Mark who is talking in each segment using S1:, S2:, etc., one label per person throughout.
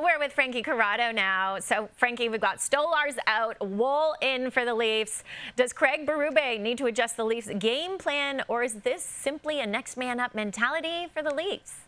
S1: We're with Frankie Corrado now. So, Frankie, we've got Stolarz out, Woll in for the Leafs. Does Craig Berube need to adjust the Leafs' game plan, or is this simply a next man up mentality for the Leafs?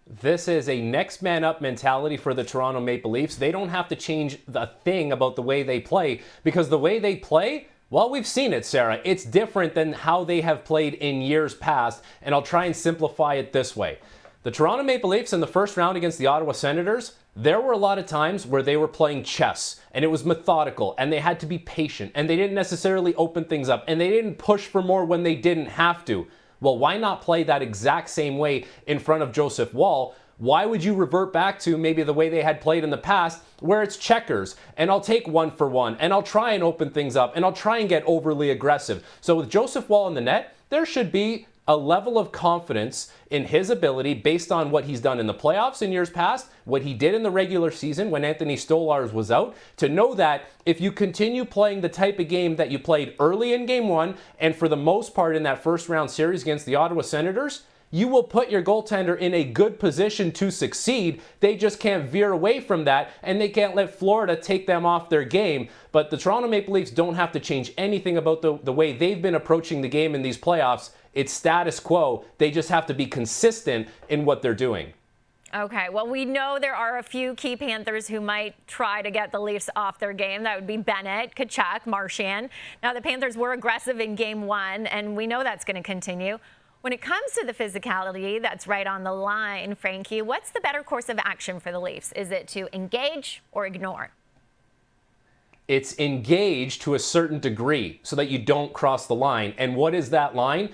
S2: This is a next man up mentality for the Toronto Maple Leafs. They don't have to change the thing about the way they play, because the way they play, well, we've seen it, Sarah. It's different than how they have played in years past, and I'll try and simplify it this way. The Toronto Maple Leafs in the first round against the Ottawa Senators, there were a lot of times where they were playing chess, and it was methodical, and they had to be patient, and they didn't necessarily open things up, and they didn't push for more when they didn't have to. Well, why not play that exact same way in front of Joseph Woll? Why would you revert back to maybe the way they had played in the past, where it's checkers, and I'll take one for one, and I'll try and open things up, and I'll try and get overly aggressive? So with Joseph Woll in the net, there should be a level of confidence in his ability based on what he's done in the playoffs in years past, what he did in the regular season when Anthony Stolarz was out, to know that if you continue playing the type of game that you played early in Game 1 and for the most part in that first round series against the Ottawa Senators, you will put your goaltender in a good position to succeed. They just can't veer away from that, and they can't let Florida take them off their game. But the Toronto Maple Leafs don't have to change anything about the way they've been approaching the game in these playoffs. It's status quo. They just have to be consistent in what they're doing.
S1: Okay, well, we know there are a few key Panthers who might try to get the Leafs off their game. That would be Bennett, Tkachuk, Marchand. Now, the Panthers were aggressive in Game 1, and we know that's going to continue. When it comes to the physicality that's right on the line, Frankie, what's the better course of action for the Leafs? Is it to engage or ignore?
S2: It's engage to a certain degree so that you don't cross the line. And what is that line?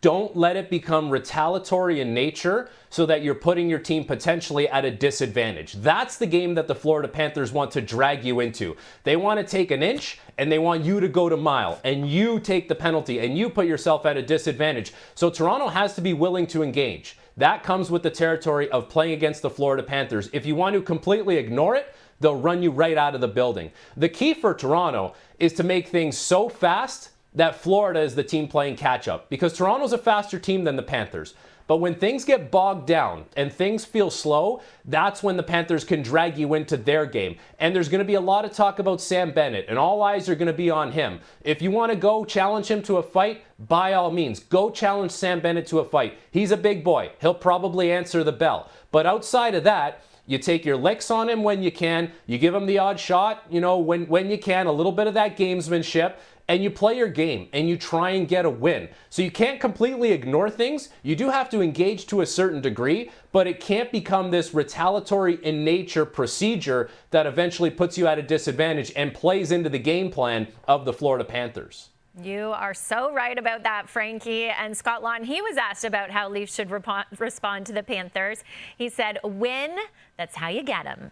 S2: Don't let it become retaliatory in nature so that you're putting your team potentially at a disadvantage. That's the game that the Florida Panthers want to drag you into. They want to take an inch and they want you to go to mile, and you take the penalty and you put yourself at a disadvantage. So Toronto has to be willing to engage. That comes with the territory of playing against the Florida Panthers. If you want to completely ignore it, they'll run you right out of the building. The key for Toronto is to make things so fast that Florida is the team playing catch-up, because Toronto's a faster team than the Panthers. But when things get bogged down and things feel slow, that's when the Panthers can drag you into their game. And there's going to be a lot of talk about Sam Bennett, and all eyes are going to be on him. If you want to go challenge him to a fight, by all means, go challenge Sam Bennett to a fight. He's a big boy. He'll probably answer the bell. But outside of that, you take your licks on him when you can. You give him the odd shot, when you can, a little bit of that gamesmanship, and you play your game and you try and get a win. So you can't completely ignore things. You do have to engage to a certain degree, but it can't become this retaliatory in nature procedure that eventually puts you at a disadvantage and plays into the game plan of the Florida Panthers.
S1: You are so right about that, Frankie. And Scott Lawn, he was asked about how Leafs should respond to the Panthers. He said, win, that's how you get them.